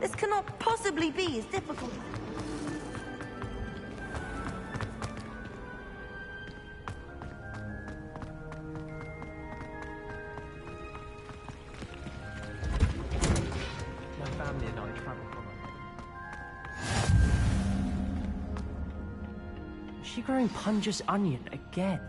This cannot possibly be as difficult. My family and I travel from Is she growing Punja's onion again?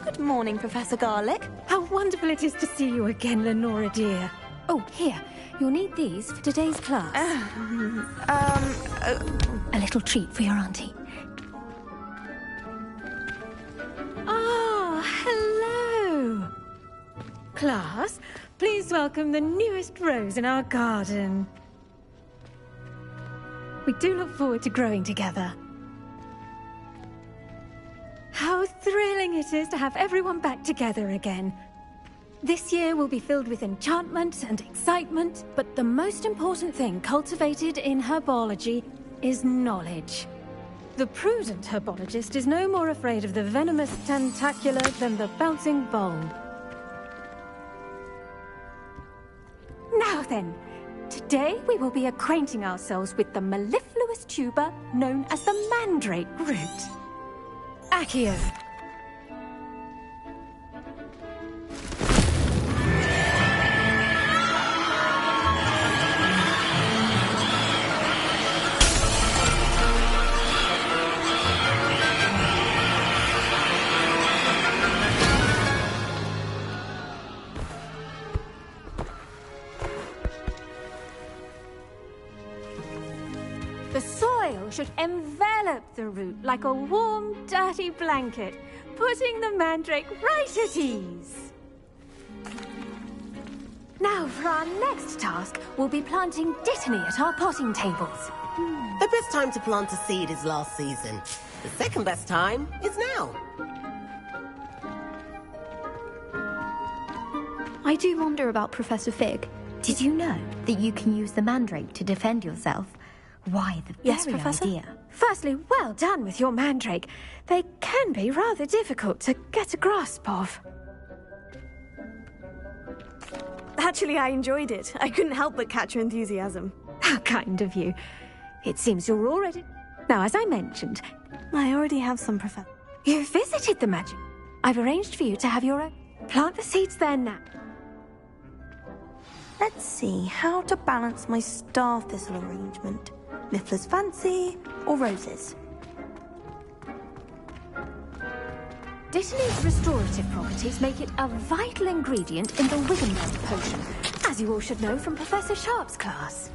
Good morning, Professor Garlick. How wonderful it is to see you again, Lenora dear. Oh, here. You'll need these for today's class. A little treat for your auntie. Ah, hello. Class, please welcome the newest rose in our garden. We do look forward to growing together. How thrilling it is to have everyone back together again. This year will be filled with enchantment and excitement, but the most important thing cultivated in herbology is knowledge. The prudent herbologist is no more afraid of the venomous tentacular than the bouncing bulb. Now then, today we will be acquainting ourselves with the mellifluous tuber known as the mandrake root. Accio. The soil should envelop the root like a warm, dirty blanket, putting the mandrake right at ease. Now, for our next task, we'll be planting dittany at our potting tables. The best time to plant a seed is last season. The second best time is now. I do wonder about Professor Fig. Did you know that you can use the mandrake to defend yourself? Why, the Yes, very Professor? idea. Firstly, well done with your mandrake. They can be rather difficult to get a grasp of. Actually, I enjoyed it. I couldn't help but catch your enthusiasm. How kind of you. It seems you're all ready. Now, as I mentioned, I already have some, Professor. you visited the magic. I've arranged for you to have your own. Plant the seeds there now. Let's see how to balance my star thistle arrangement. Miffler's Fancy or roses? Dittany's restorative properties make it a vital ingredient in the Wiggenweld potion, as you all should know from Professor Sharp's class.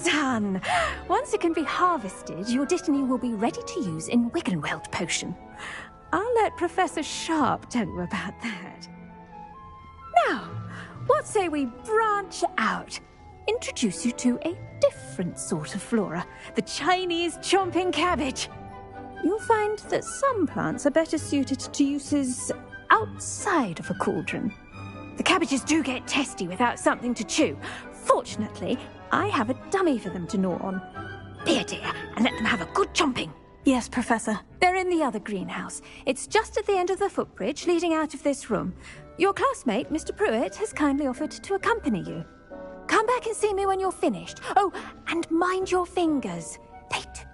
Done! Once it can be harvested, your Dittany will be ready to use in Wiggenweld potion. I'll let Professor Sharp tell you about that. Now, what say we branch out? Introduce you to a different sort of flora, the Chinese chomping cabbage. You'll find that some plants are better suited to uses outside of a cauldron. The cabbages do get testy without something to chew. Fortunately, I have a dummy for them to gnaw on. Be a dear, and let them have a good chomping. Yes, Professor. They're in the other greenhouse. It's just at the end of the footbridge leading out of this room. Your classmate, Mr. Pruitt, has kindly offered to accompany you. Come back and see me when you're finished. Oh, and mind your fingers. Late.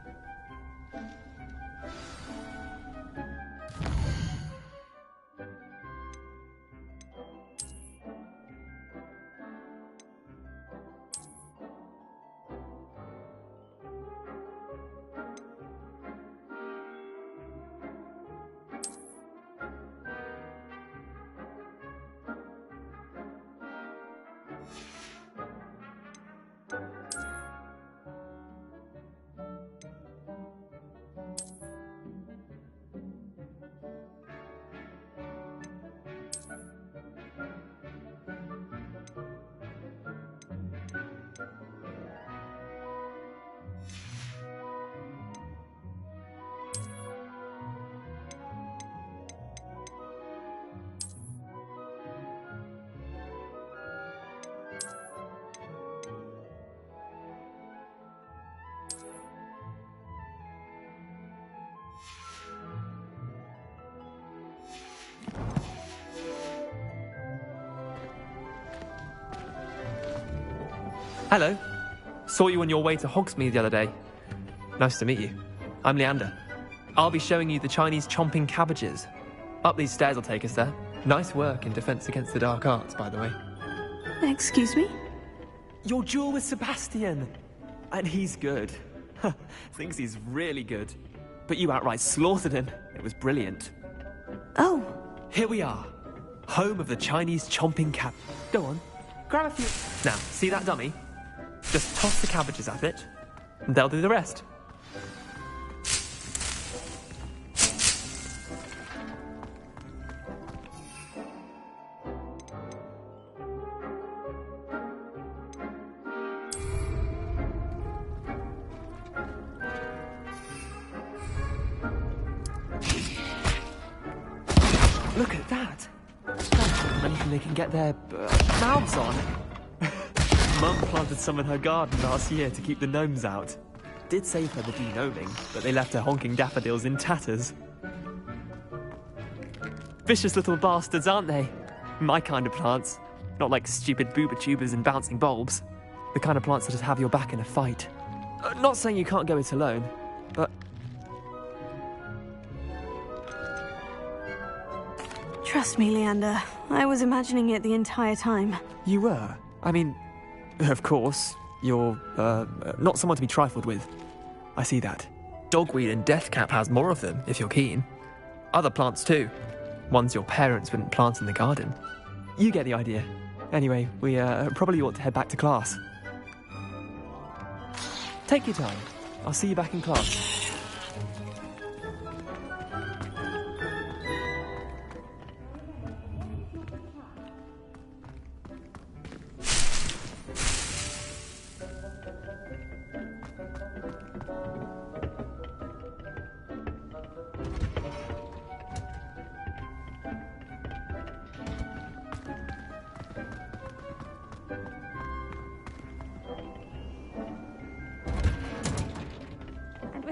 Hello. Saw you on your way to Hogsmeade the other day. Nice to meet you. I'm Leander. I'll be showing you the Chinese chomping cabbages. Up these stairs will take us there. Nice work in Defense Against the Dark Arts, by the way. Excuse me? Your duel with Sebastian. And he's good. Thinks he's really good. But you outright slaughtered him. It was brilliant. Oh, Here we are. Home of the Chinese chomping cab. Go on, grab a few. Now, see that dummy? Just toss the cabbages at it, and they'll do the rest. Look at that! That's anything they can get their mouths on. Mum planted some in her garden last year to keep the gnomes out. Did save her the de-gnoming, but they left her honking daffodils in tatters. Vicious little bastards, aren't they? My kind of plants. Not like stupid booba tubers and bouncing bulbs. The kind of plants that just have your back in a fight. Not saying you can't go it alone, but... Trust me, Leander. I was imagining it the entire time. You were? I mean, of course, you're, not someone to be trifled with. I see that. Dogweed and deathcap has more of them, if you're keen. Other plants too. Ones your parents wouldn't plant in the garden. You get the idea. Anyway, we, probably ought to head back to class. Take your time. I'll see you back in class.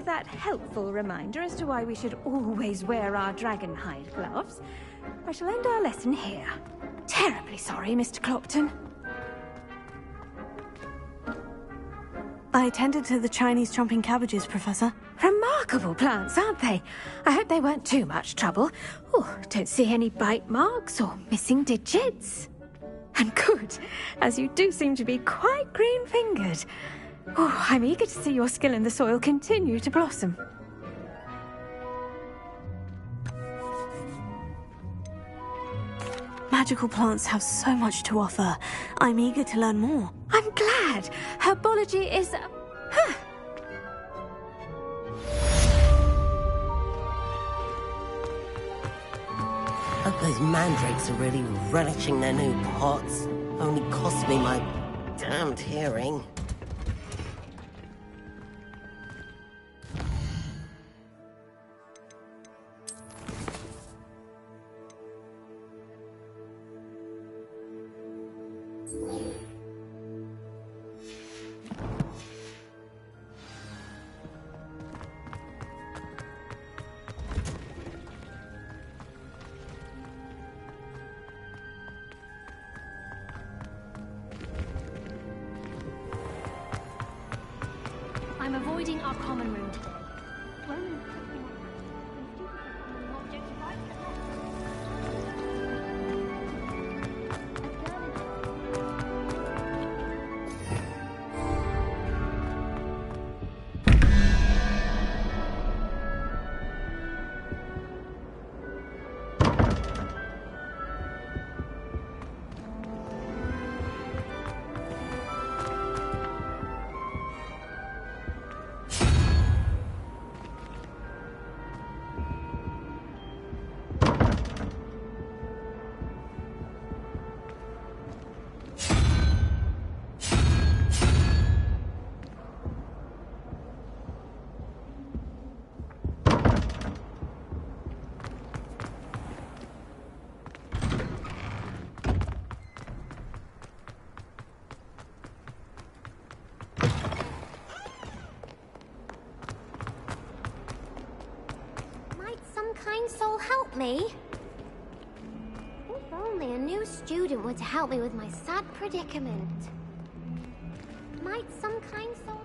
That helpful reminder as to why we should always wear our dragon hide gloves, I shall end our lesson here. Terribly sorry, Mr. Clopton. I tended to the Chinese chomping cabbages, Professor. Remarkable plants, aren't they? I hope they weren't too much trouble. Oh, don't see any bite marks or missing digits. And good, as you do seem to be quite green-fingered. Oh, I'm eager to see your skill in the soil continue to blossom. Magical plants have so much to offer. I'm eager to learn more. I'm glad. Herbology is... Hope those mandrakes are really relishing their new pots. Only cost me my damned hearing. I'm avoiding our common room today. Kind soul help me? If only a new student were to help me with my sad predicament. Might some kind soul...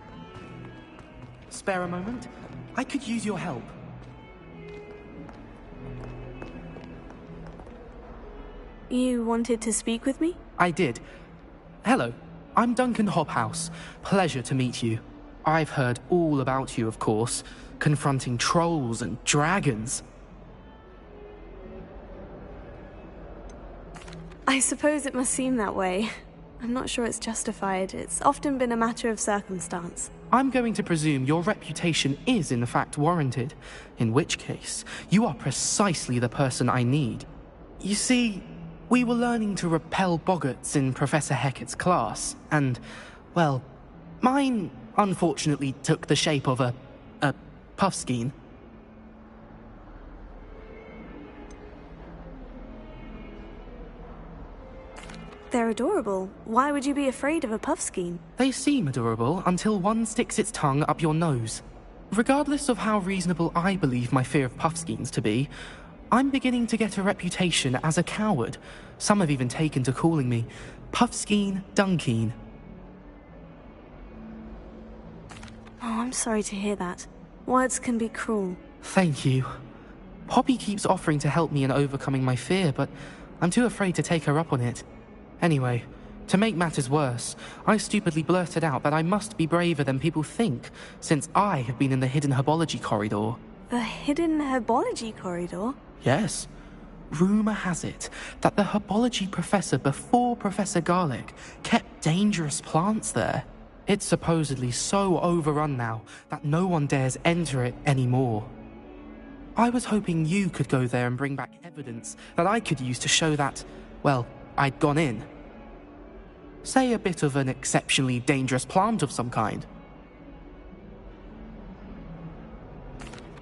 Spare a moment? I could use your help. You wanted to speak with me? I did. Hello, I'm Duncan Hobhouse. Pleasure to meet you. I've heard all about you, of course, confronting trolls and dragons. I suppose it must seem that way. I'm not sure it's justified. It's often been a matter of circumstance. I'm going to presume your reputation is in fact warranted, in which case, you are precisely the person I need. You see, we were learning to repel boggarts in Professor Hecat's class, and, well, mine unfortunately took the shape of a puffskein. They're adorable. Why would you be afraid of a puffskein? They seem adorable until one sticks its tongue up your nose. Regardless of how reasonable I believe my fear of puffskeins to be, I'm beginning to get a reputation as a coward. Some have even taken to calling me Puffskein Dunkeen. Oh, I'm sorry to hear that. Words can be cruel. Thank you. Poppy keeps offering to help me in overcoming my fear, but I'm too afraid to take her up on it. Anyway, to make matters worse, I stupidly blurted out that I must be braver than people think, since I have been in the hidden herbology corridor. The hidden herbology corridor? Yes. Rumour has it that the herbology professor before Professor Garlic kept dangerous plants there. It's supposedly so overrun now that no one dares enter it anymore. I was hoping you could go there and bring back evidence that I could use to show that, well, I'd gone in. Say a bit of an exceptionally dangerous plant of some kind.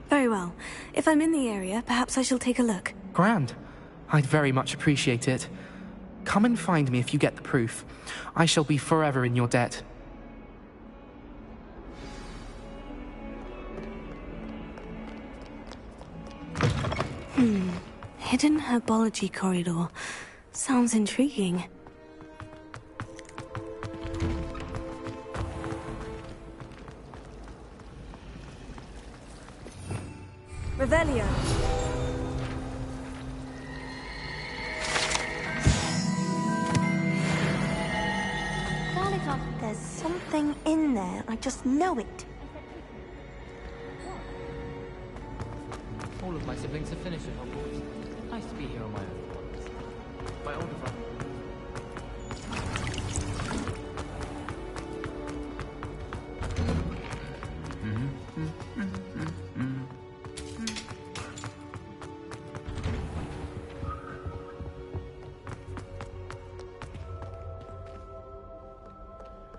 Very well. If I'm in the area, perhaps I shall take a look. Grand. I'd very much appreciate it. Come and find me if you get the proof. I shall be forever in your debt. Hidden herbology corridor. Sounds intriguing. Revelio. There's something in there. I just know it. All of my siblings have finished at Hogwarts. Nice to be here on my own. My older brother.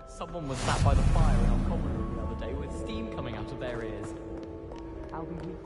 Someone was sat by the fire in our common room the other day with steam coming out of their ears. I'll be with you.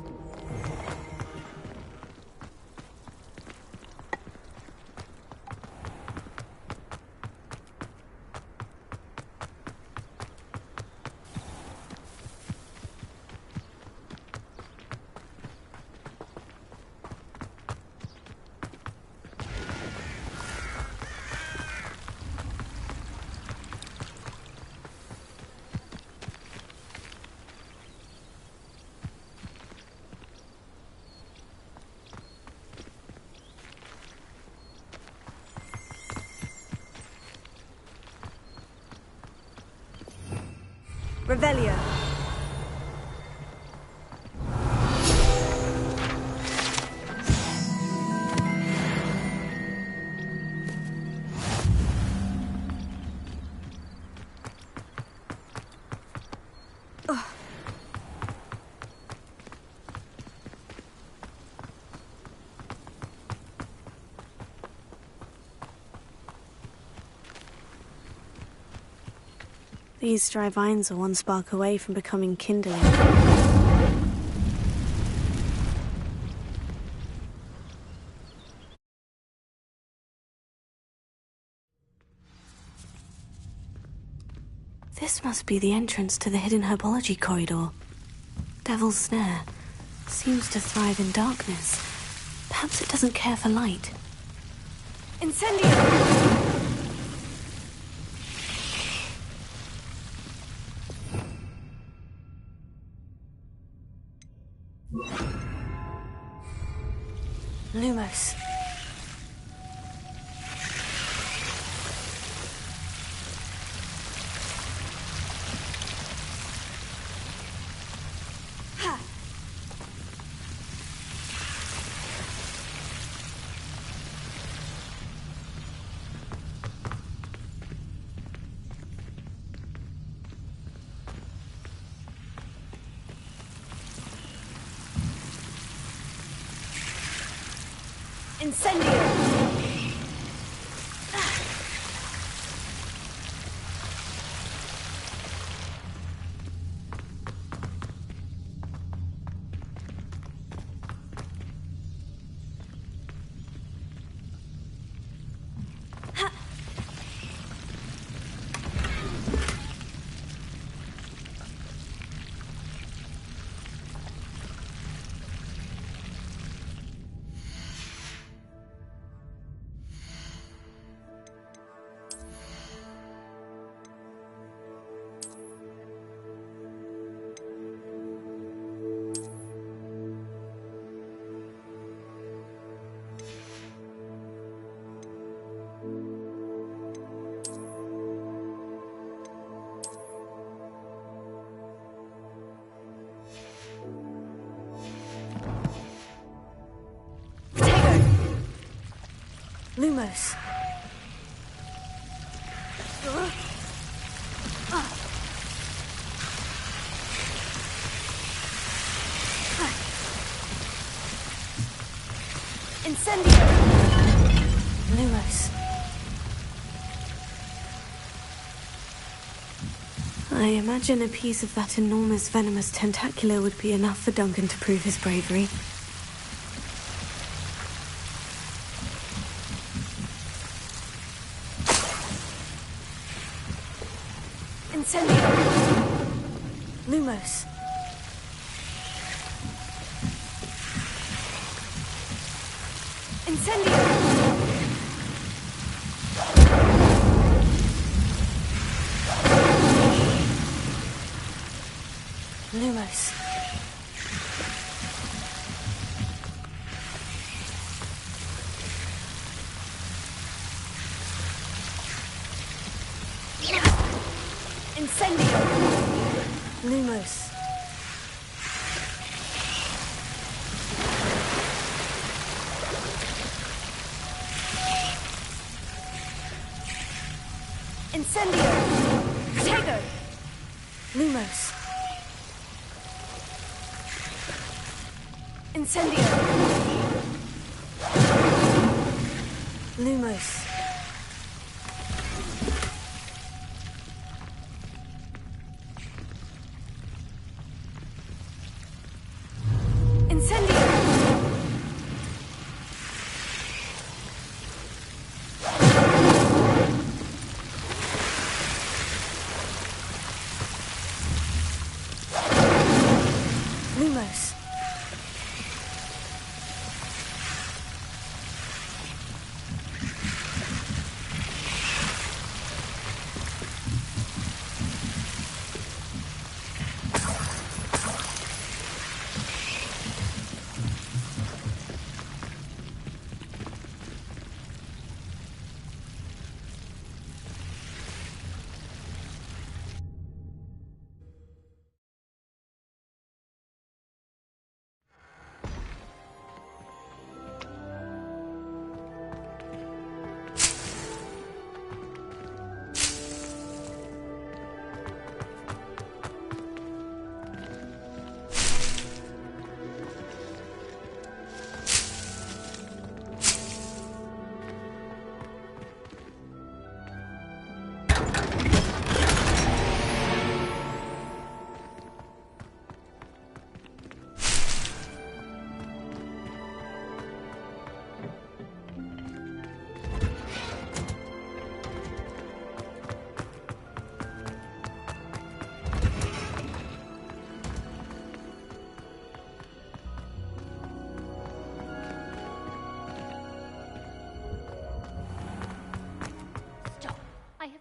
Revelio. These dry vines are one spark away from becoming kindling. This must be the entrance to the hidden herbology corridor. Devil's Snare seems to thrive in darkness. Perhaps it doesn't care for light. Incendio! Lumos. Ha! Incendio! Lumos. Incendio! Lumos. I imagine a piece of that enormous venomous tentacular would be enough for Duncan to prove his bravery. Incendio! Lumos. Incendio! Lumos. Incendio! Lumos. Incendio! Protego! Lumos. Incendio! Lumos. Incendio! Lumos.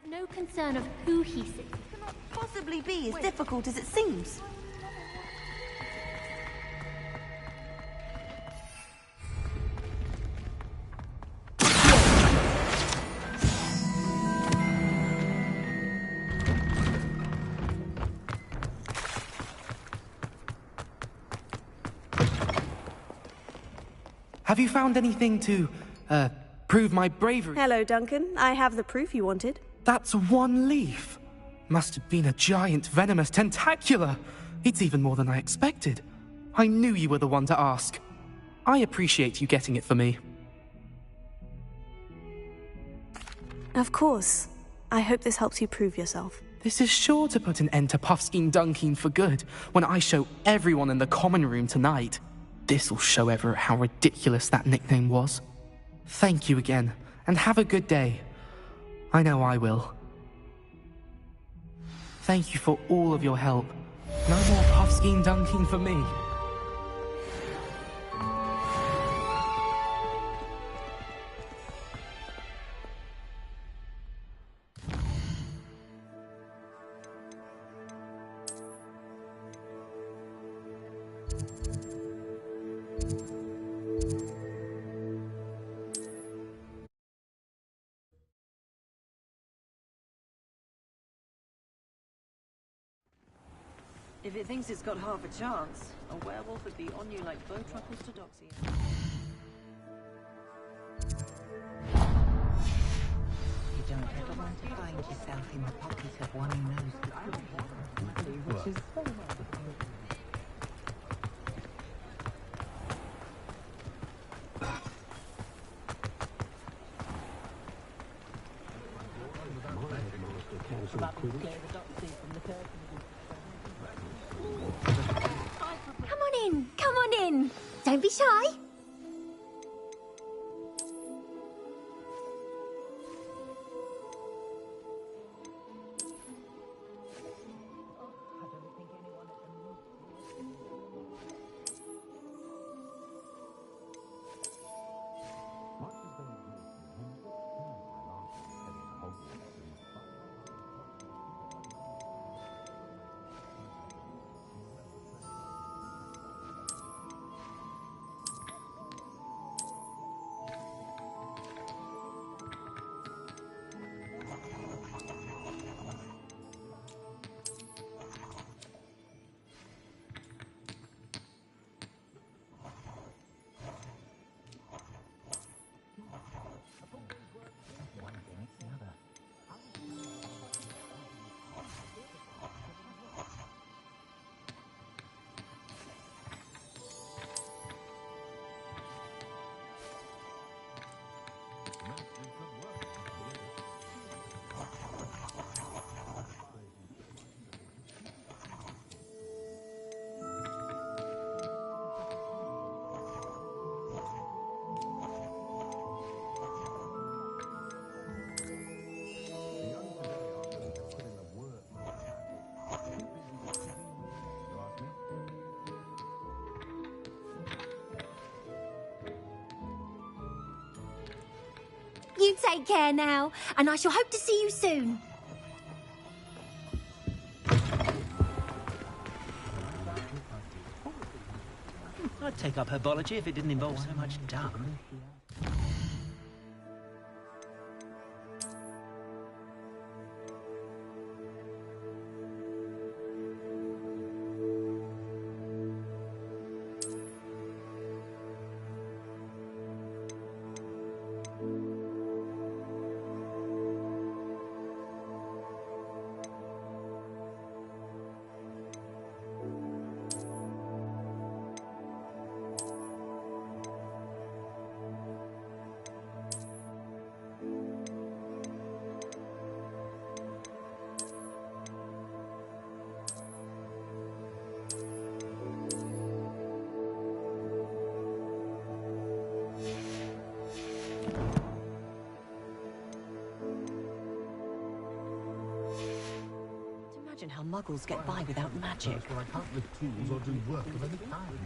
No concern of who he sees. It cannot possibly be as difficult as it seems. Have you found anything to, prove my bravery? Hello, Duncan. I have the proof you wanted. That's one leaf. Must have been a giant venomous tentacula. It's even more than I expected. I knew you were the one to ask. I appreciate you getting it for me. Of course. I hope this helps you prove yourself. This is sure to put an end to Puffskein Dunking for good when I show everyone in the common room tonight. This'll show Everett how ridiculous that nickname was. Thank you again, and have a good day. I know I will. Thank you for all of your help. No more Puffskein Dunking for me. If it thinks it's got half a chance, a werewolf would be on you like bow truckles to Doxy. You don't ever want to find yourself in the pocket of one who knows the truth. Which is very much the point. Come on in. Don't be shy. You take care now, and I shall hope to see you soon. I'd take up herbology if it didn't involve so much dung. Imagine how muggles get by without magic. I can't lift tools or do work of any kind.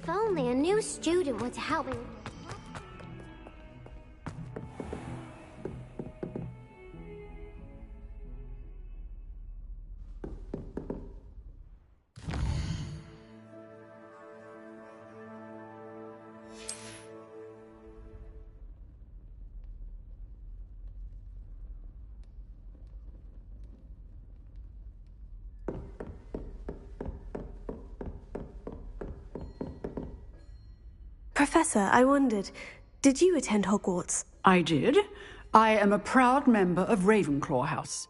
If only a new student were to help me. Professor, I wondered, did you attend Hogwarts? I did. I am a proud member of Ravenclaw House.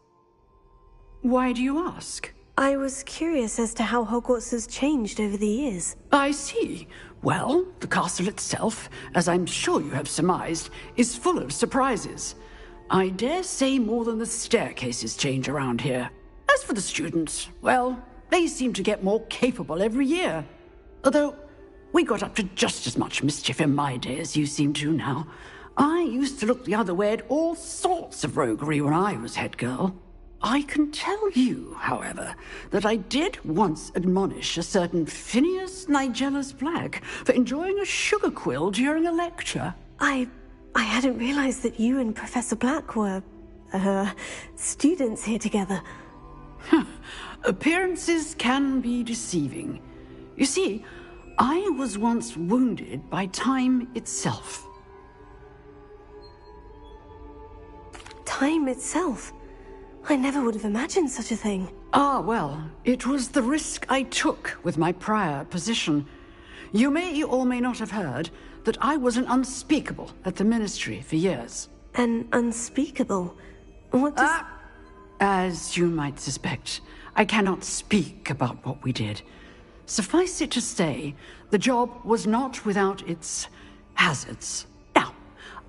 Why do you ask? I was curious as to how Hogwarts has changed over the years. I see. Well, the castle itself, as I'm sure you have surmised, is full of surprises. I dare say more than the staircases change around here. As for the students, well, they seem to get more capable every year. Although, we got up to just as much mischief in my day as you seem to now. I used to look the other way at all sorts of roguery when I was head girl. I can tell you, however, that I did once admonish a certain Phineas Nigellus Black for enjoying a sugar quill during a lecture. I hadn't realized that you and Professor Black were, students here together. Appearances can be deceiving. You see, I was once wounded by time itself. Time itself? I never would have imagined such a thing. Ah, well, it was the risk I took with my prior position. You may or may not have heard that I was an unspeakable at the Ministry for years. An unspeakable? What does... As you might suspect, I cannot speak about what we did. Suffice it to say, the job was not without its hazards. Now,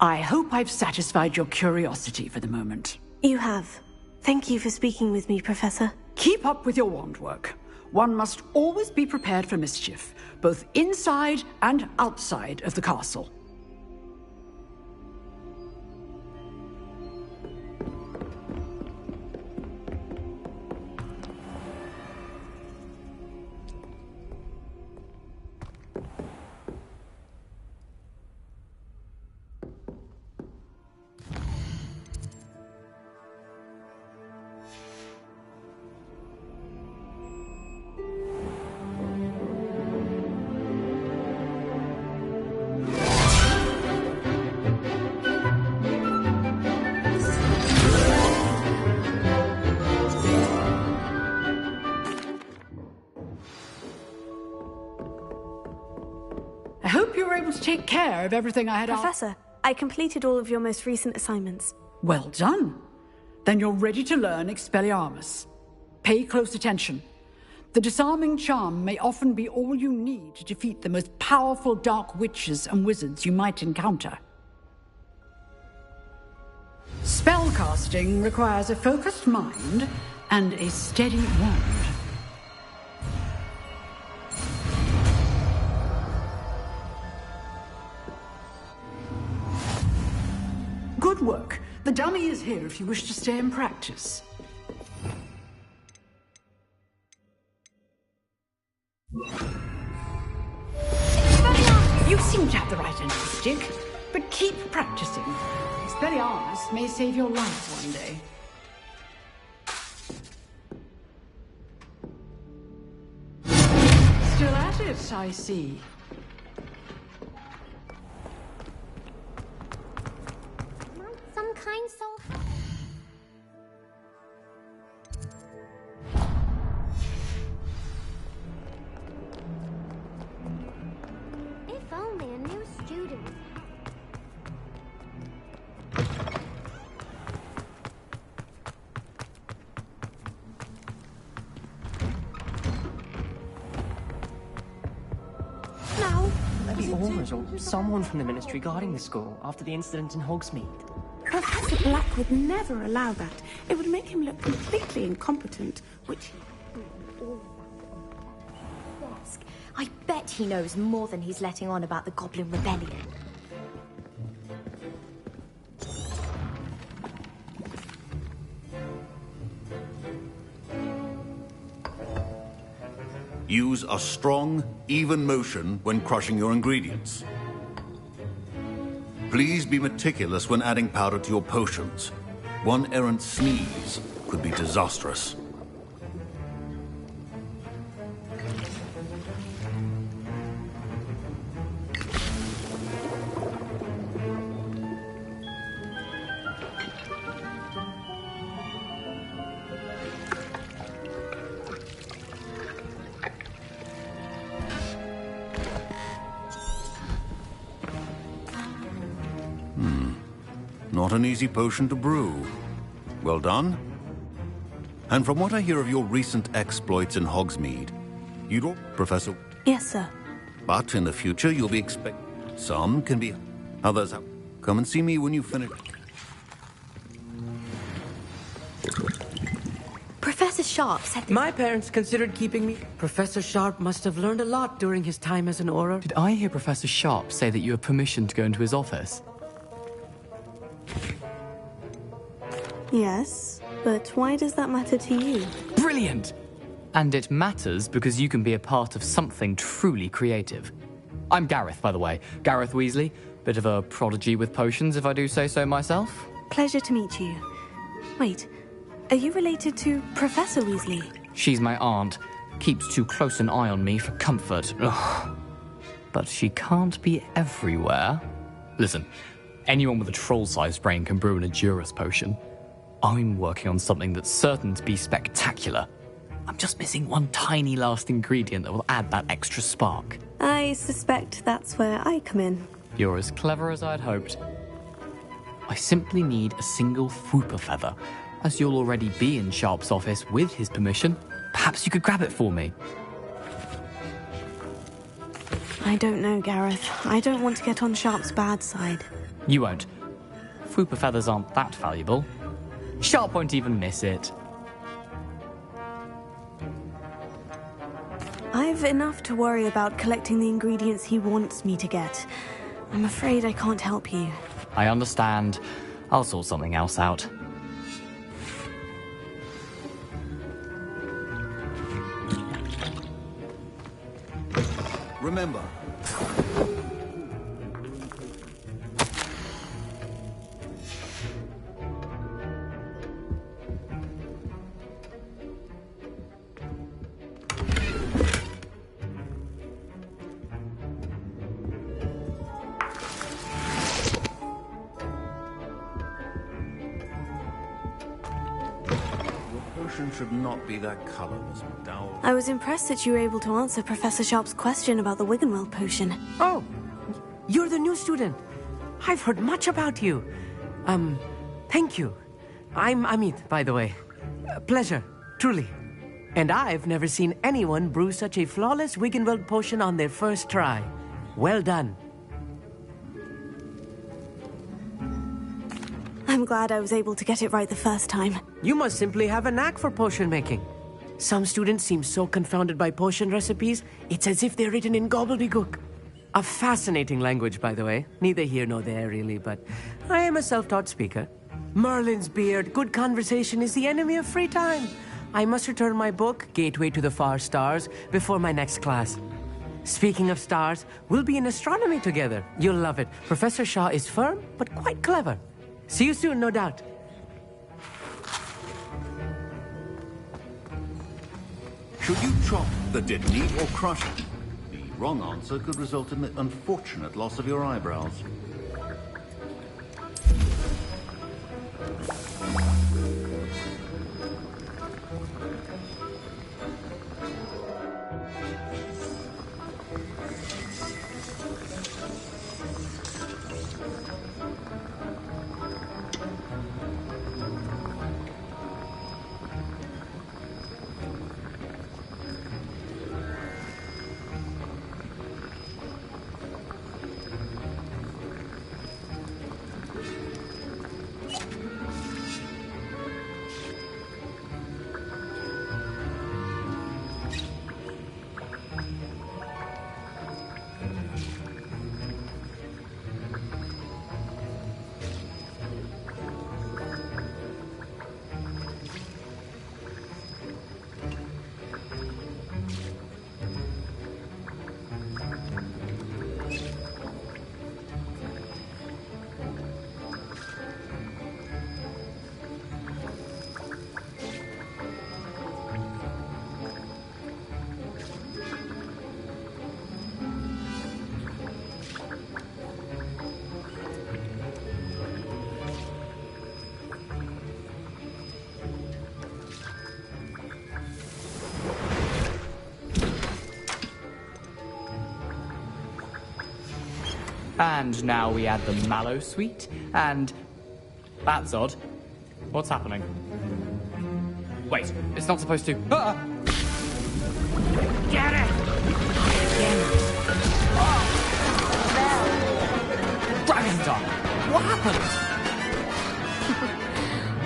I hope I've satisfied your curiosity for the moment. You have. Thank you for speaking with me, Professor. Keep up with your wand work. One must always be prepared for mischief, both inside and outside of the castle. I hope you were able to take care of everything I had asked. Professor, I completed all of your most recent assignments. Well done. Then you're ready to learn Expelliarmus. Pay close attention. The disarming charm may often be all you need to defeat the most powerful dark witches and wizards you might encounter. Spellcasting requires a focused mind and a steady wand. Good work. The dummy is here if you wish to stay and practice. You seem to have the right end of the stick, but keep practicing. Expelliarmus may save your life one day. Still at it, I see. Some kind soul. If only a new student. No. Maybe Aura's or someone from the Ministry guarding the school after the incident in Hogsmeade. Professor Black would never allow that. It would make him look completely incompetent, which I bet he knows more than he's letting on about the Goblin Rebellion. Use a strong, even motion when crushing your ingredients. Please be meticulous when adding powder to your potions. One errant sneeze could be disastrous. Not an easy potion to brew. Well done. And from what I hear of your recent exploits in Hogsmeade, you don't, Professor. Yes, sir. But in the future, you'll be some can be, others have. Come and see me when you finish. Professor Sharp said... My parents considered keeping me. Professor Sharp must have learned a lot during his time as an Auror. Did I hear Professor Sharp say that you have permission to go into his office? Yes, but why does that matter to you? Brilliant! And it matters because you can be a part of something truly creative. I'm Gareth, by the way. Gareth Weasley. Bit of a prodigy with potions, if I do say so myself. Pleasure to meet you. Wait, are you related to Professor Weasley? She's my aunt. Keeps too close an eye on me for comfort. Ugh. But she can't be everywhere. Listen, anyone with a troll-sized brain can brew an Edurus potion. I'm working on something that's certain to be spectacular. I'm just missing one tiny last ingredient that will add that extra spark. I suspect that's where I come in. You're as clever as I'd hoped. I simply need a single Fwooper feather. As you'll already be in Sharp's office with his permission, perhaps you could grab it for me. I don't know, Gareth. I don't want to get on Sharp's bad side. You won't. Fwooper feathers aren't that valuable. Sharp won't even miss it. I've enough to worry about collecting the ingredients he wants me to get. I'm afraid I can't help you. I understand. I'll sort something else out. Remember. Should not be that color, Miss McDowell. I was impressed that you were able to answer Professor Sharp's question about the Wiggenweld potion. Oh, you're the new student. I've heard much about you. Thank you. I'm Amit, by the way. Pleasure, truly. And I've never seen anyone brew such a flawless Wiggenweld potion on their first try. Well done. I'm glad I was able to get it right the first time. You must simply have a knack for potion making. Some students seem so confounded by potion recipes, it's as if they're written in gobbledygook. A fascinating language, by the way. Neither here nor there, really, but I am a self-taught speaker. Merlin's beard, good conversation is the enemy of free time. I must return my book, Gateway to the Far Stars, before my next class. Speaking of stars, we'll be in astronomy together. You'll love it. Professor Shaw is firm, but quite clever. See you soon, no doubt. Should you chop the dead meat or crush it? The wrong answer could result in the unfortunate loss of your eyebrows. And now we add the mallow sweet, and... That's odd. What's happening? Wait, it's not supposed to... Ah! Get it! Dragon's Tongue! What happened?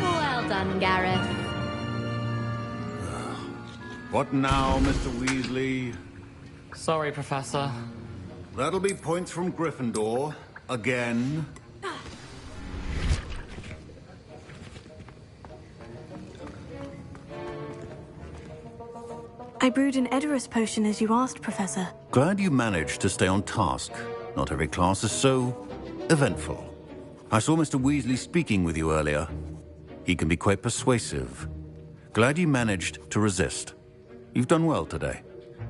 Well done, Gareth. What now, Mr. Weasley? Sorry, Professor. That'll be points from Gryffindor. Again. I brewed an Edorus potion as you asked, Professor. Glad you managed to stay on task. Not every class is so eventful. I saw Mr. Weasley speaking with you earlier. He can be quite persuasive. Glad you managed to resist. You've done well today.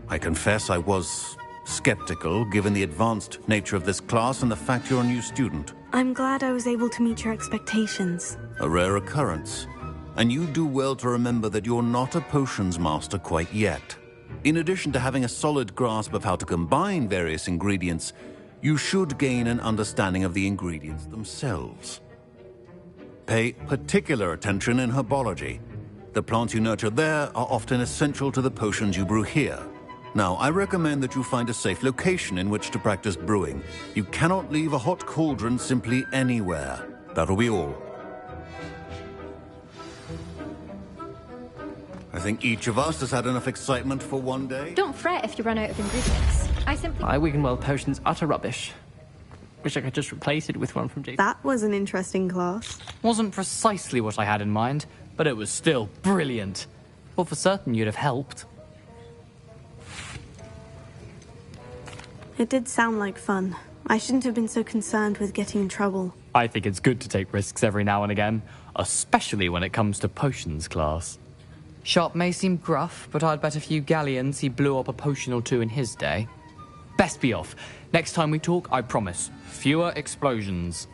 I confess I was skeptical, given the advanced nature of this class and the fact you're a new student. I'm glad I was able to meet your expectations. A rare occurrence. And you do well to remember that you're not a potions master quite yet. In addition to having a solid grasp of how to combine various ingredients, you should gain an understanding of the ingredients themselves. Pay particular attention in herbology. The plants you nurture there are often essential to the potions you brew here. Now, I recommend that you find a safe location in which to practice brewing. You cannot leave a hot cauldron simply anywhere. That'll be all. I think each of us has had enough excitement for one day. Don't fret if you run out of ingredients. I simply... My Wiggenweld potion's utter rubbish. Wish I could just replace it with one from J. That was an interesting class. Wasn't precisely what I had in mind, but it was still brilliant. Well, for certain you'd have helped. It did sound like fun. I shouldn't have been so concerned with getting in trouble. I think it's good to take risks every now and again, especially when it comes to potions class. Sharp may seem gruff, but I'd bet a few galleons he blew up a potion or two in his day. Best be off. Next time we talk, I promise, fewer explosions.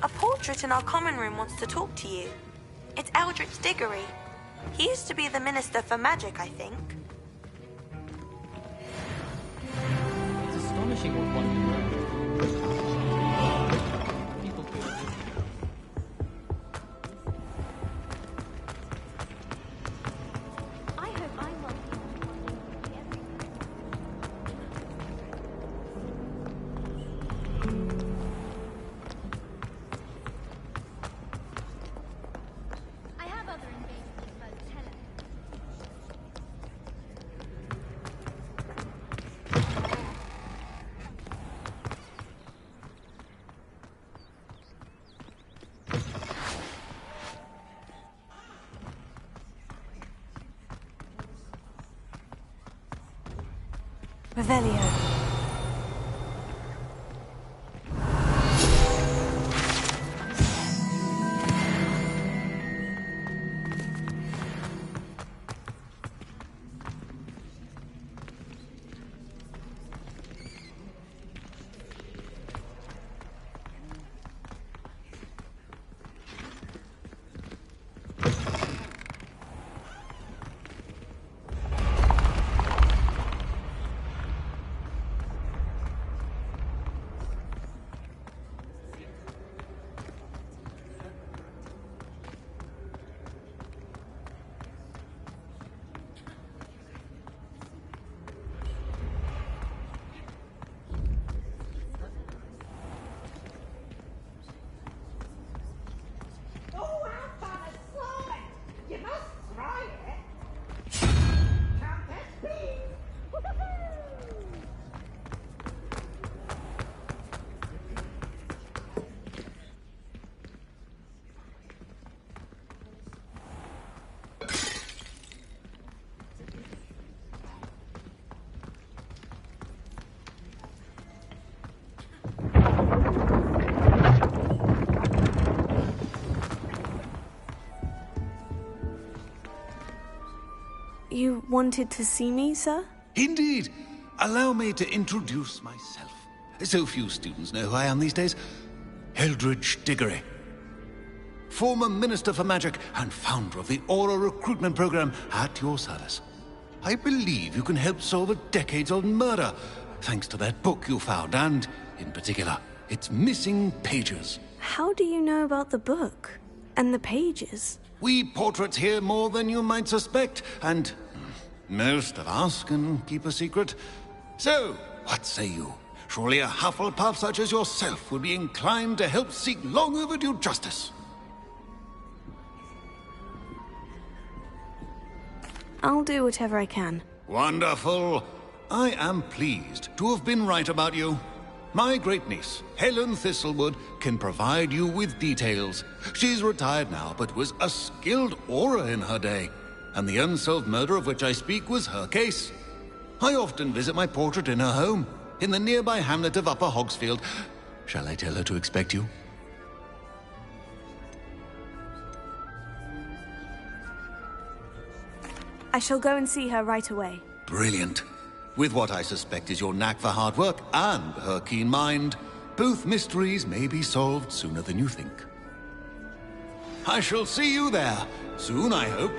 A portrait in our common room wants to talk to you. It's Eldritch Diggory. He used to be the Minister for Magic, I think. It's astonishing what one can learn. Revelio. You wanted to see me, sir? Indeed. Allow me to introduce myself. So few students know who I am these days. Eldritch Diggory. Former Minister for Magic and founder of the Aura Recruitment Program at your service. I believe you can help solve a decades-old murder. thanks to that book you found, and, in particular, its missing pages. How do you know about the book? And the pages? We portraits hear more than you might suspect, and most of us can keep a secret. So, what say you? Surely a Hufflepuff such as yourself would be inclined to help seek long overdue justice. I'll do whatever I can. Wonderful. I am pleased to have been right about you. My great-niece, Helen Thistlewood, can provide you with details. She's retired now, but was a skilled aura in her day. And the unsolved murder of which I speak was her case. I often visit my portrait in her home, in the nearby hamlet of Upper Hogsfield. Shall I tell her to expect you? I shall go and see her right away. Brilliant. With what I suspect is your knack for hard work and her keen mind, both mysteries may be solved sooner than you think. I shall see you there, soon I hope.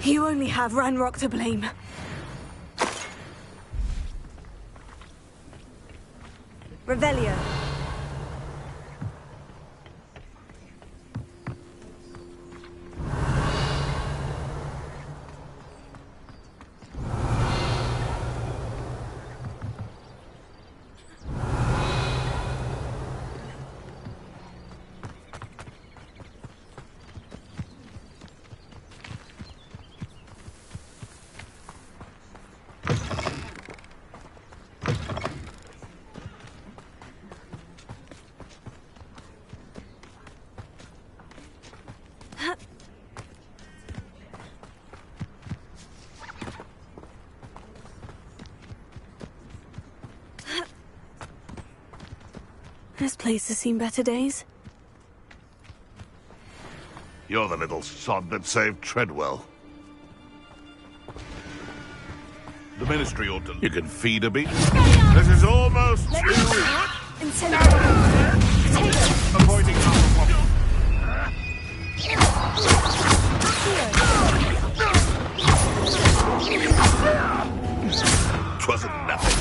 You only have Ranrock to blame. Revelio. This place has seen better days. You're the little sod that saved Treadwell. The Ministry ought to... You can feed a beast. This is almost too... Avoiding Hufflepuff. Twasn't nothing.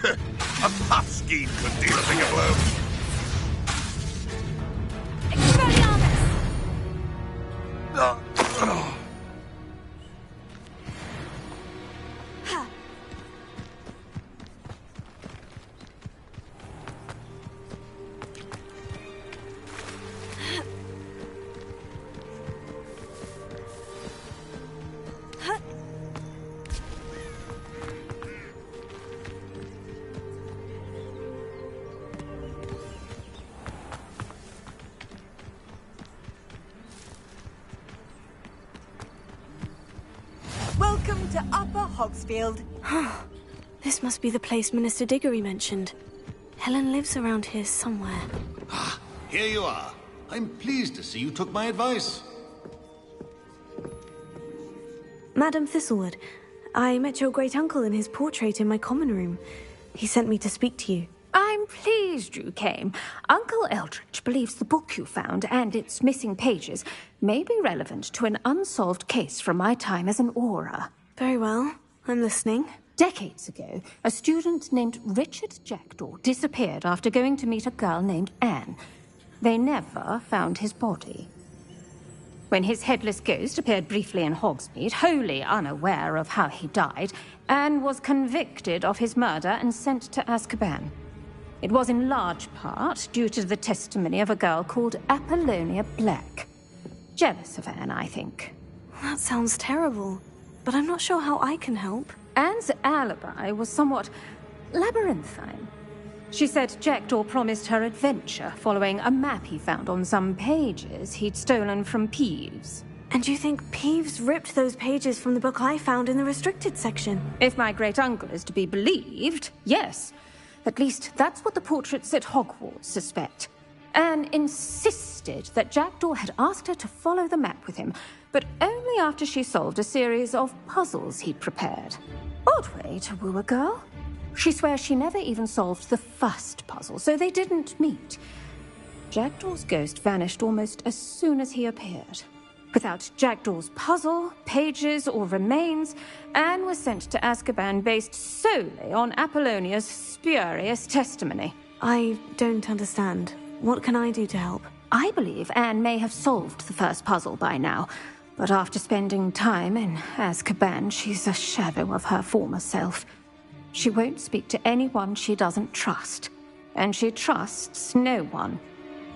A puffskein could deal a bigger blow. Welcome to Upper Hogsfield. This must be the place Minister Diggory mentioned. Helen lives around here somewhere. Here you are. I'm pleased to see you took my advice. Madam Thistlewood, I met your great-uncle in his portrait in my common room. He sent me to speak to you. I'm pleased you came. Uncle Eldridge believes the book you found and its missing pages may be relevant to an unsolved case from my time as an Auror. Very well. I'm listening. Decades ago, a student named Richard Jackdaw disappeared after going to meet a girl named Anne. They never found his body. When his headless ghost appeared briefly in Hogsmeade, wholly unaware of how he died, Anne was convicted of his murder and sent to Azkaban. It was in large part due to the testimony of a girl called Apollonia Black. Jealous of Anne, I think. That sounds terrible, but I'm not sure how I can help. Anne's alibi was somewhat labyrinthine. She said Jackdaw promised her adventure following a map he found on some pages he'd stolen from Peeves. And you think Peeves ripped those pages from the book I found in the restricted section? If my great-uncle is to be believed, yes. At least that's what the portraits at Hogwarts suspect. Anne insisted that Jackdaw had asked her to follow the map with him, but only after she solved a series of puzzles he'd prepared. Odd way to woo a girl. She swears she never even solved the first puzzle, so they didn't meet. Jackdaw's ghost vanished almost as soon as he appeared. Without Jackdaw's puzzle, pages, or remains, Anne was sent to Azkaban based solely on Apollonia's spurious testimony. I don't understand. What can I do to help? I believe Anne may have solved the first puzzle by now, but after spending time in Azkaban, she's a shadow of her former self. She won't speak to anyone she doesn't trust, and she trusts no one.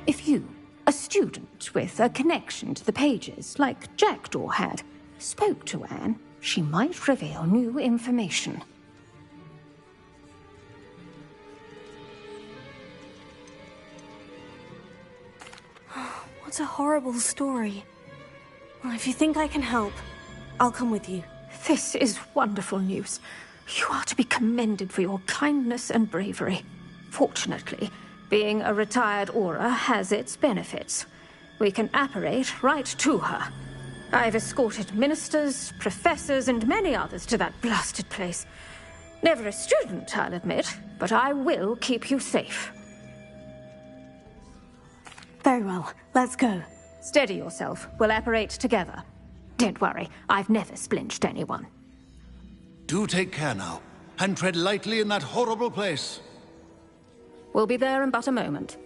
If you, a student with a connection to the pages, like Jackdaw had, spoke to Anne, she might reveal new information. What a horrible story. Well, if you think I can help, I'll come with you. This is wonderful news. You are to be commended for your kindness and bravery. Fortunately, being a retired Auror has its benefits. We can apparate right to her. I've escorted ministers, professors, and many others to that blasted place. Never a student, I'll admit, but I will keep you safe. Very well, let's go. Steady yourself. We'll apparate together. Don't worry, I've never splinched anyone. Do take care now, and tread lightly in that horrible place. We'll be there in but a moment.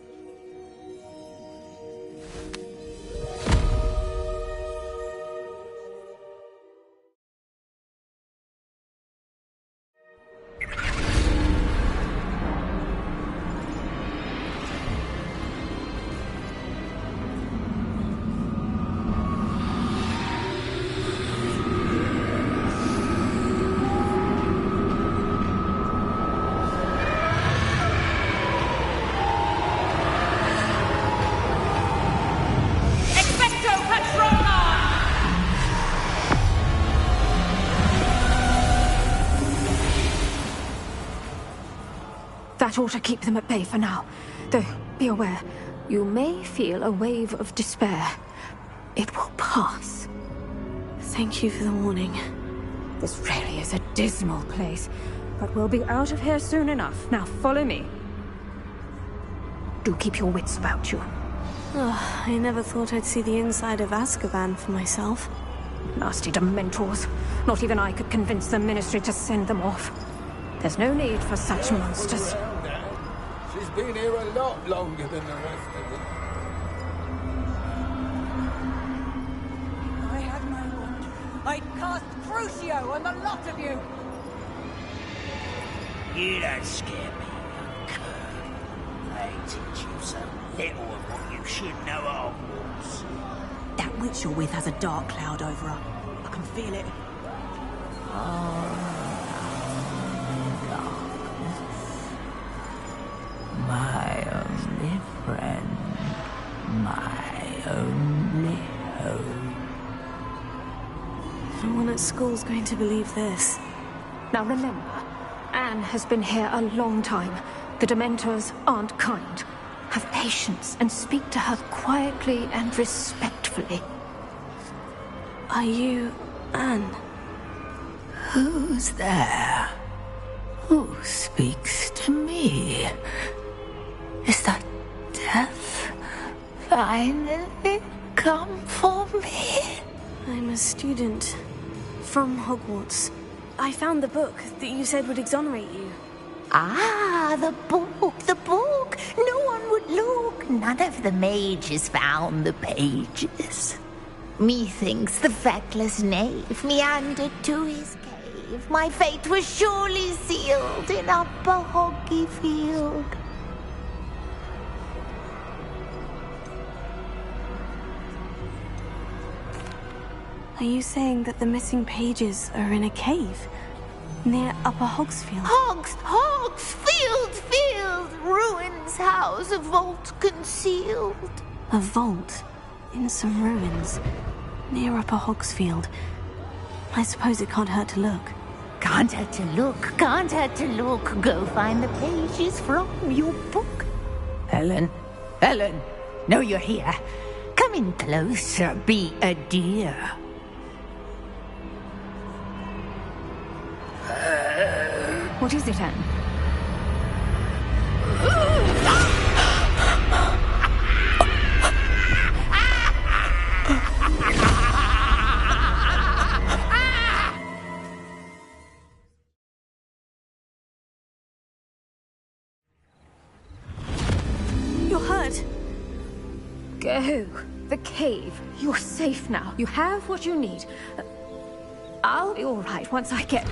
That ought to keep them at bay for now. Though, be aware, you may feel a wave of despair. It will pass. Thank you for the warning. This really is a dismal place, but we'll be out of here soon enough. Now follow me. Do keep your wits about you. Oh, I never thought I'd see the inside of Azkaban for myself. Nasty Dementors. Not even I could convince the Ministry to send them off. There's no need for such monsters. She's been here a lot longer than the rest of them. I had my wand. I cast Crucio on the lot of you. You don't scare me, young cur. They teach you so little of what you should know at Hogwarts. That witch you're with has a dark cloud over her. I can feel it. My only friend, my only hope. No one at school's going to believe this. Now remember, Anne has been here a long time. The Dementors aren't kind. Have patience and speak to her quietly and respectfully. Are you Anne? Who's there? Who speaks to me? Is that death finally come for me? I'm a student from Hogwarts. I found the book that you said would exonerate you. Ah, the book, the book. No one would look. None of the mages found the pages. Methinks the feckless knave meandered to his cave. My fate was surely sealed in Upper Hoggyfield. Are you saying that the missing pages are in a cave near Upper Hogsfield? Hogsfield! Ruins house, a vault concealed. A vault in some ruins near Upper Hogsfield. I suppose it can't hurt to look. Can't hurt to look, can't hurt to look. Go find the pages from your book. Helen, know you're here. Come in closer, be a dear. What is it, Anne? You're hurt. Go. The cave. You're safe now. You have what you need. I'll be all right once I get...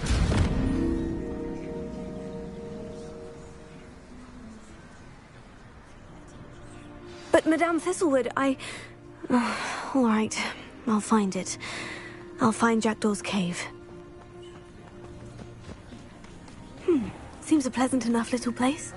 But Madame Thistlewood, all right, I'll find it. I'll find Jackdaw's cave. Seems a pleasant enough little place.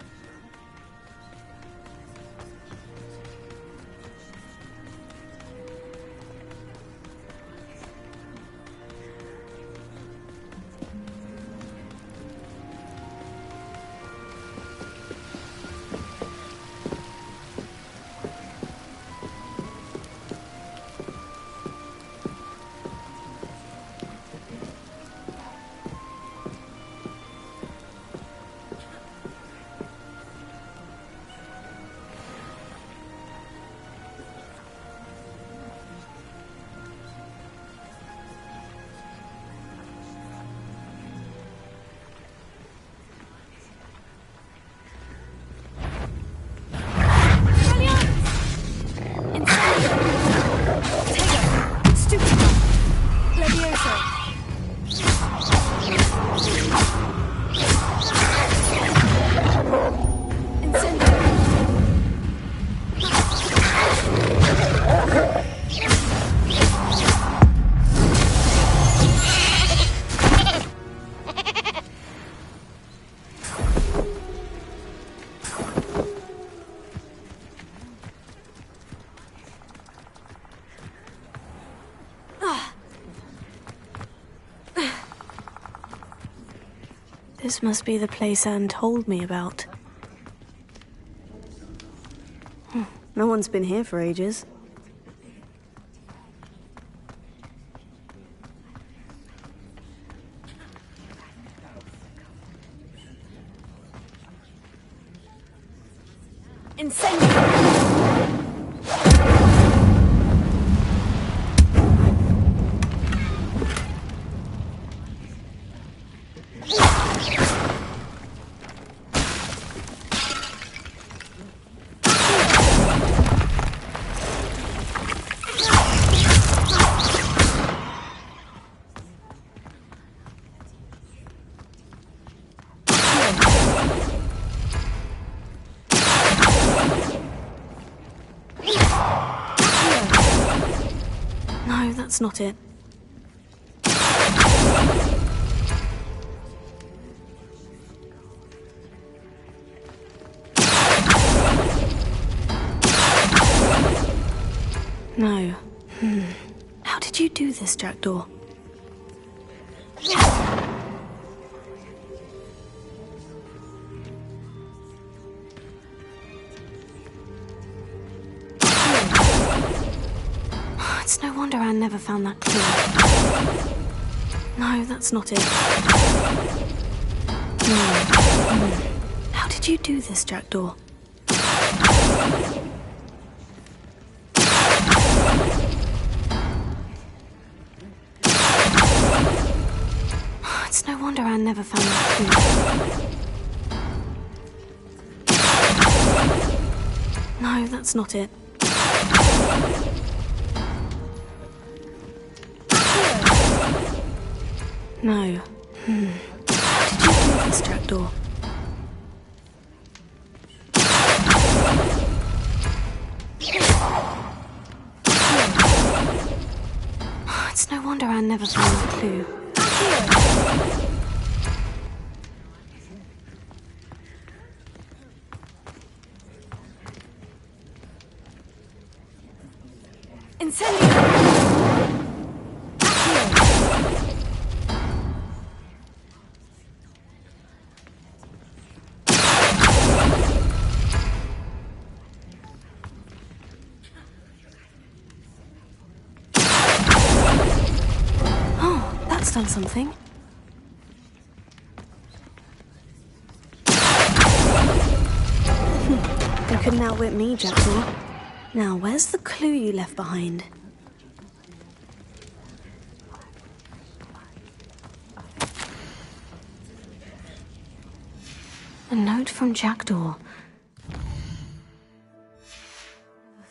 This must be the place Anne told me about. No one's been here for ages. that's not it. No. How did you do this, Jackdaw? It's no wonder Anne never found that clue. No, that's not it. How did you do this, Jackdaw? It's no wonder Anne never found that clue. No, that's not it. No. How did you do this, Jackdaw? It's no wonder Anne never found the clue. Done something. They couldn't outwit me, Jackdaw. Now, where's the clue you left behind? A note from Jackdaw. Never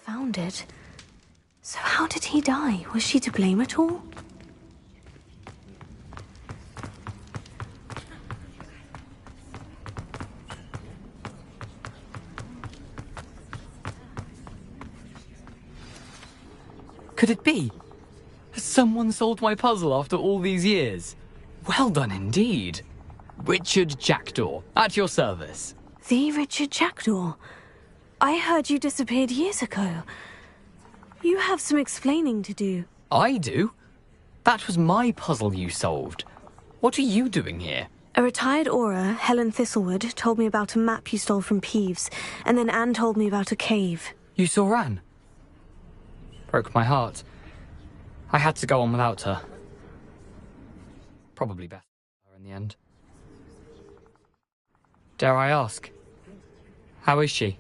found it. So how did he die? Was she to blame at all? Could it be? Has someone solved my puzzle after all these years? Well done indeed. Richard Jackdaw, at your service. The Richard Jackdaw? I heard you disappeared years ago. You have some explaining to do. I do? That was my puzzle you solved. What are you doing here? A retired Aura, Helen Thistlewood, told me about a map you stole from Peeves, and then Anne told me about a cave. You saw Anne? Broke my heart. I had to go on without her. Probably best for her in the end. Dare I ask? How is she?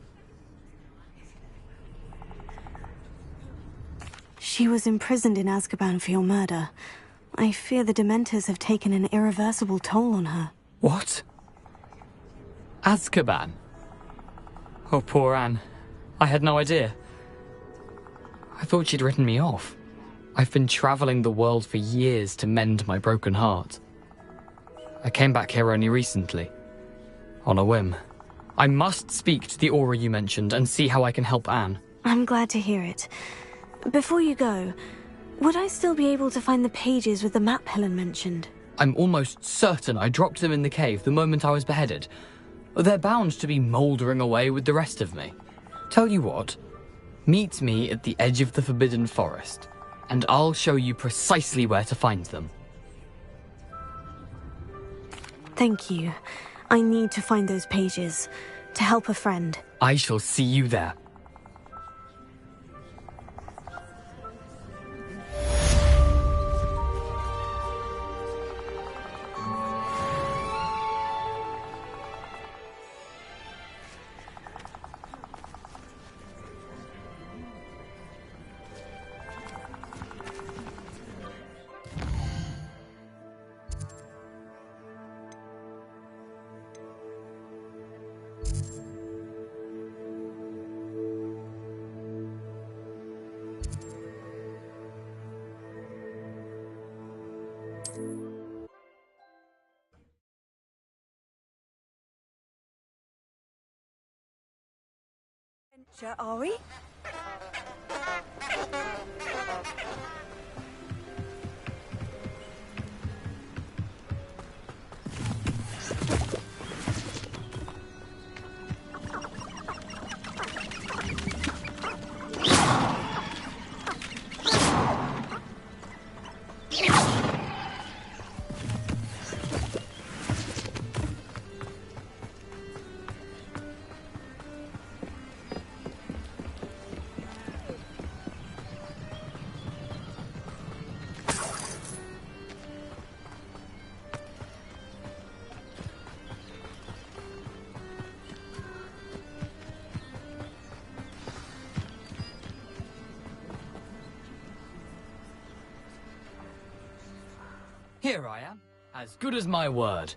She was imprisoned in Azkaban for your murder. I fear the Dementors have taken an irreversible toll on her. What? Azkaban? Oh, poor Anne. I had no idea. I thought she'd written me off. I've been traveling the world for years to mend my broken heart. I came back here only recently. On a whim. I must speak to the Aura you mentioned and see how I can help Anne. I'm glad to hear it. Before you go, would I still be able to find the pages with the map Helen mentioned? I'm almost certain I dropped them in the cave the moment I was beheaded. They're bound to be mouldering away with the rest of me. Tell you what, meet me at the edge of the Forbidden Forest, and I'll show you precisely where to find them. Thank you. I need to find those pages, to help a friend. I shall see you there. Are we? Here I am, as good as my word.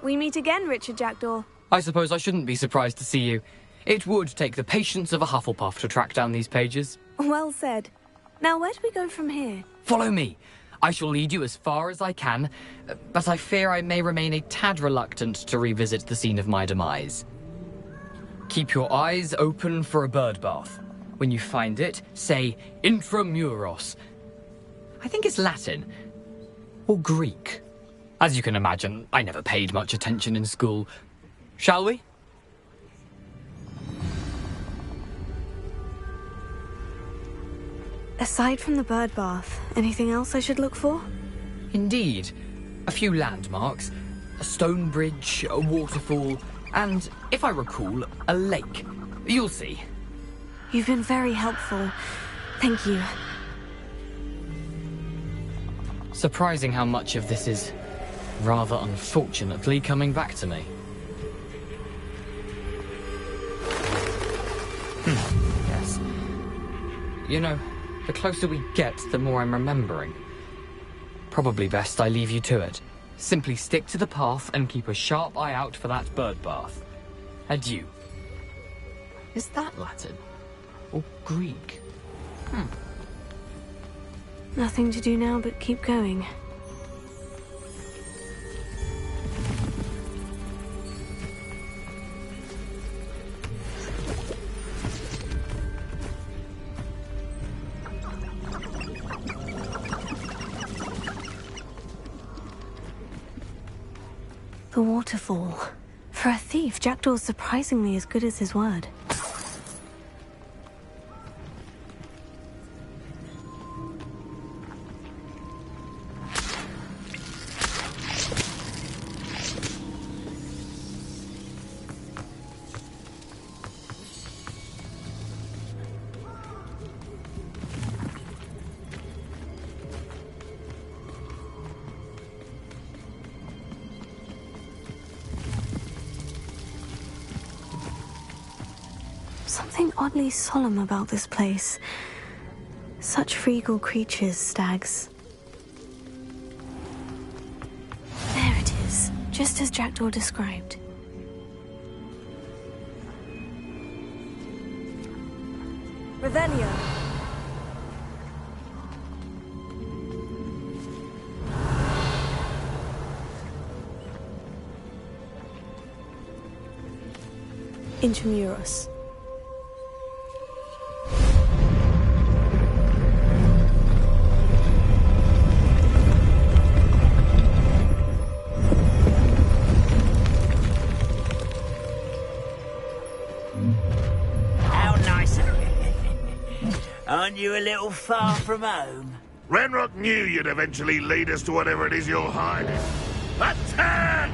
We meet again, Richard Jackdaw. I suppose I shouldn't be surprised to see you. It would take the patience of a Hufflepuff to track down these pages. Well said. Now, where do we go from here? Follow me. I shall lead you as far as I can, but I fear I may remain a tad reluctant to revisit the scene of my demise. Keep your eyes open for a bird bath. When you find it, say intramuros. I think it's Latin. Or Greek. As you can imagine, I never paid much attention in school. Shall we? Aside from the bird bath, anything else I should look for? Indeed. A few landmarks, a stone bridge, a waterfall, and, if I recall, a lake. You'll see. You've been very helpful. Thank you. Surprising how much of this is, rather unfortunately, coming back to me. Yes. You know, the closer we get, the more I'm remembering. Probably best I leave you to it. Simply stick to the path and keep a sharp eye out for that bird bath. Adieu. Is that Latin? Or Greek? Nothing to do now but keep going. The waterfall. For a thief, Jackdaw's surprisingly as good as his word. Something oddly solemn about this place. Such regal creatures, stags. There it is, just as Jackdaw described. Revelio. Intramuros. How nice. Aren't you a little far from home? Renrock knew you'd eventually lead us to whatever it is you're hiding. Attack!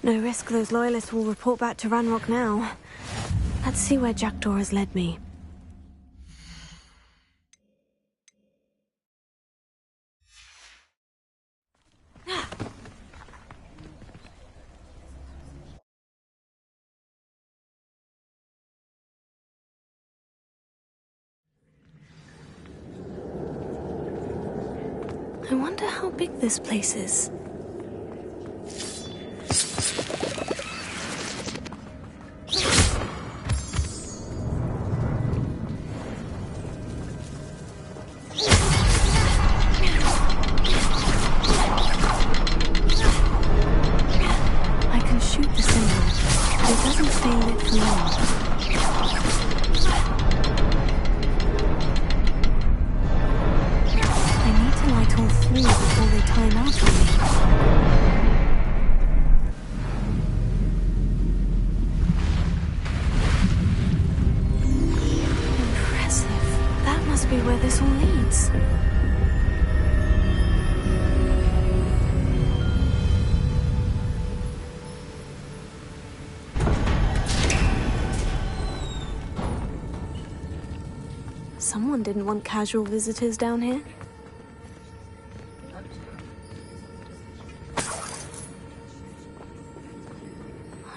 No risk those loyalists will report back to Ranrock now. Let's see where Jackdaw has led me. I wonder how big this place is. I can shoot the symbol, but it doesn't stay lit for long. All three before they time out on me. Impressive. That must be where this all leads. Someone didn't want casual visitors down here.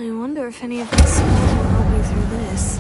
I wonder if any of this will help me through this.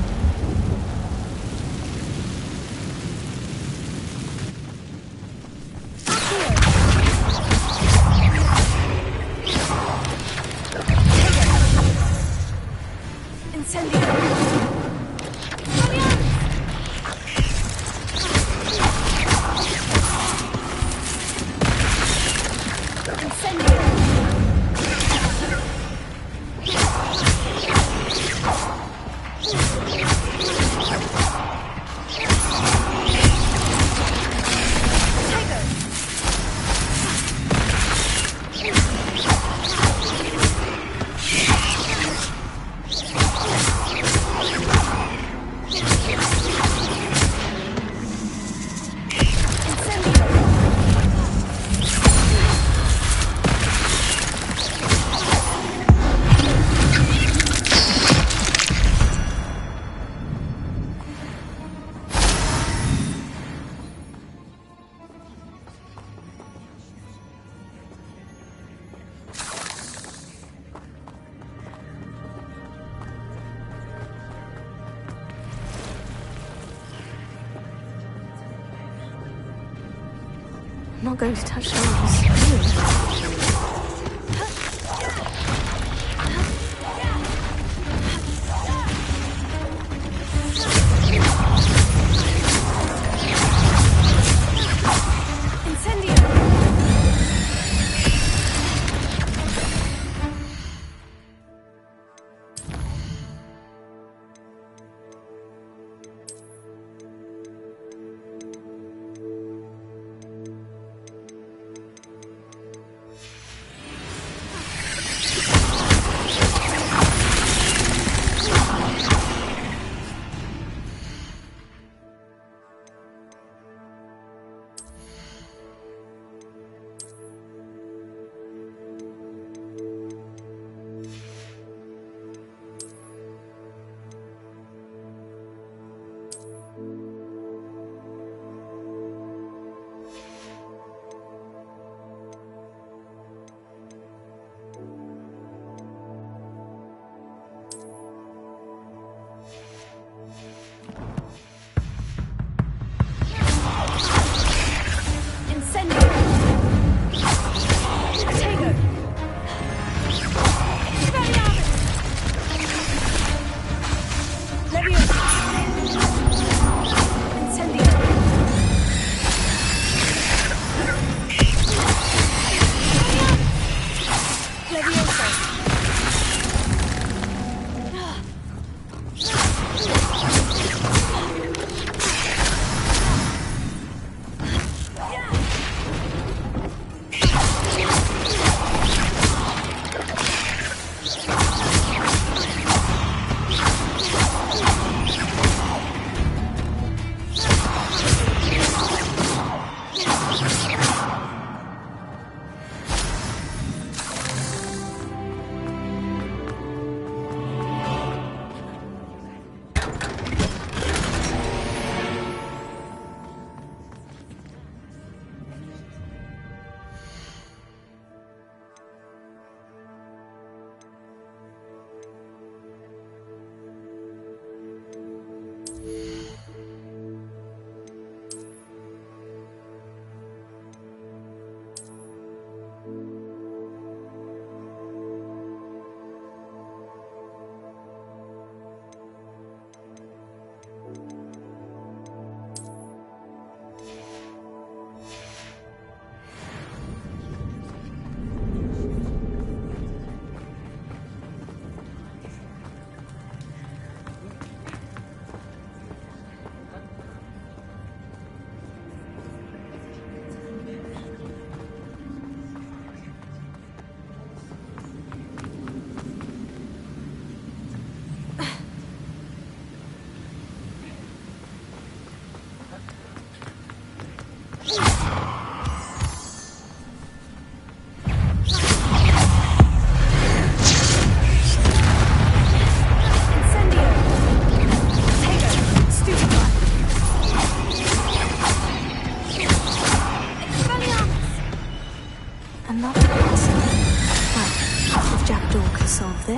I'm not going to touch those.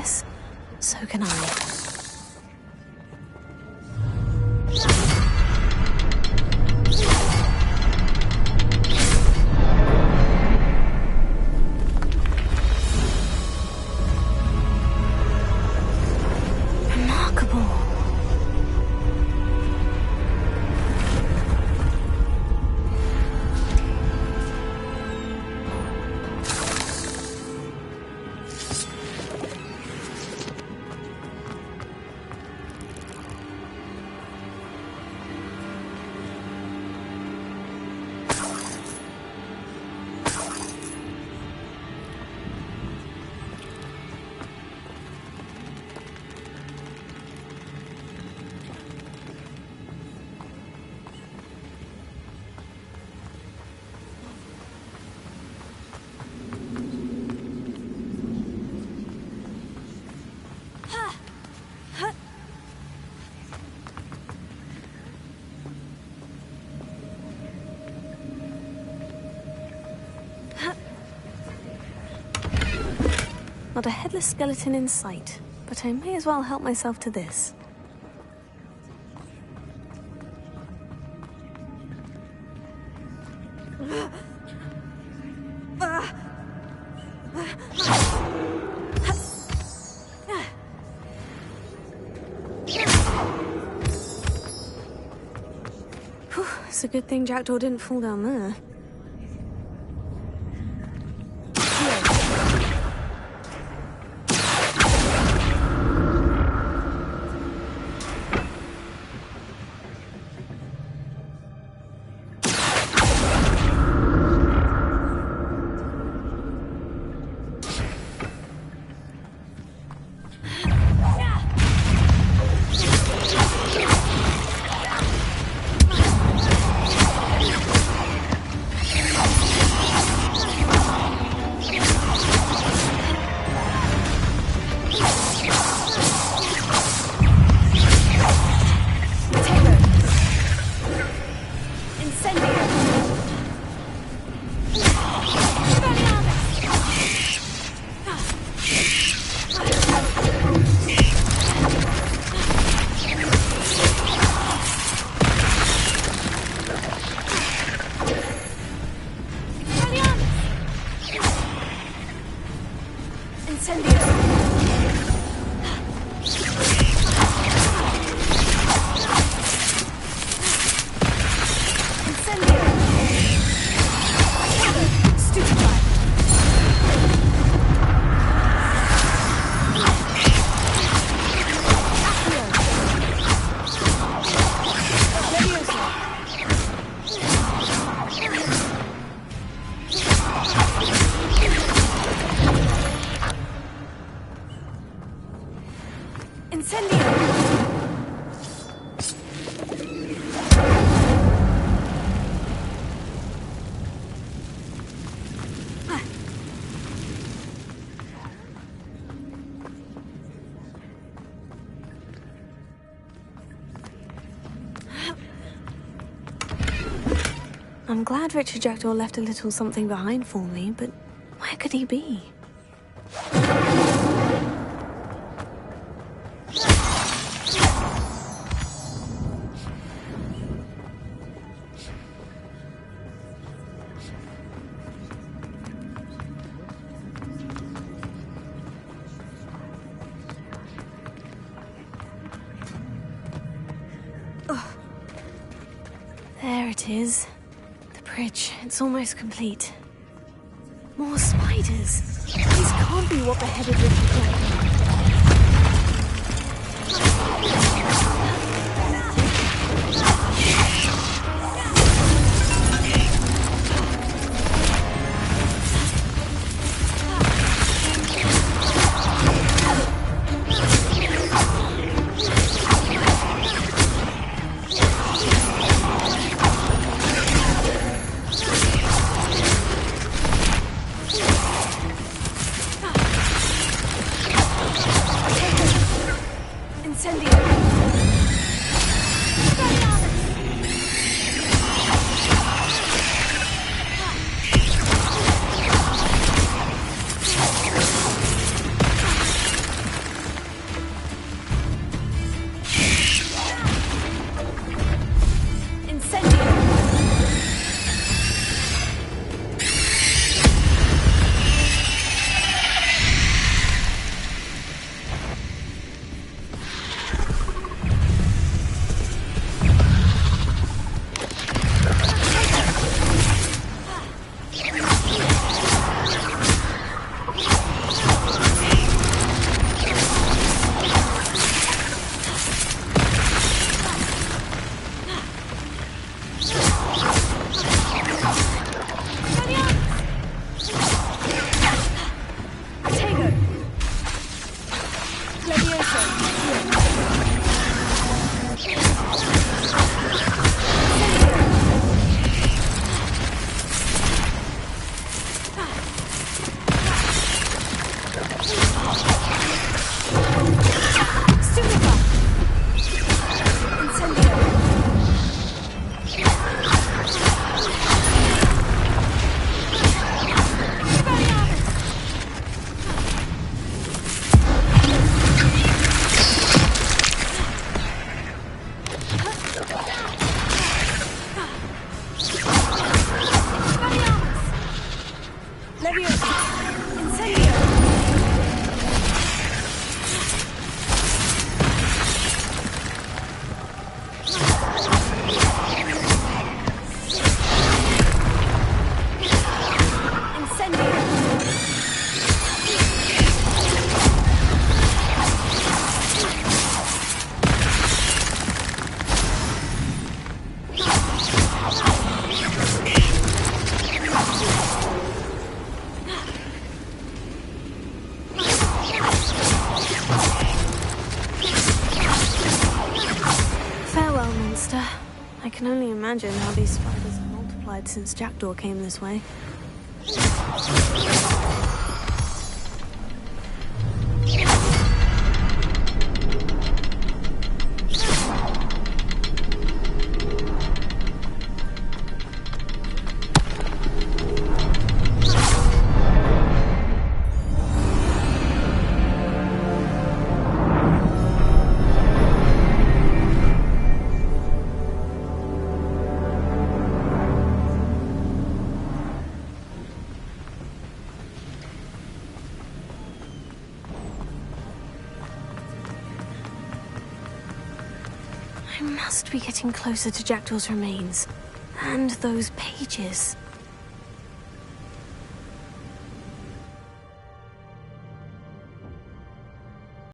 this, so can I. Remarkable. Not a headless skeleton in sight, but I may as well help myself to this. Whew, it's a good thing Jackdaw didn't fall down there. I'm glad Richard Jackdaw left a little something behind for me, but where could he be? There it is. The bridge. It's almost complete. More spiders. These can't be what beheaded Richard Jackdaw. Incendio! Poor monster. I can only imagine how these spiders have multiplied since Jackdaw came this way. I must be getting closer to Jackdaw's remains. And those pages.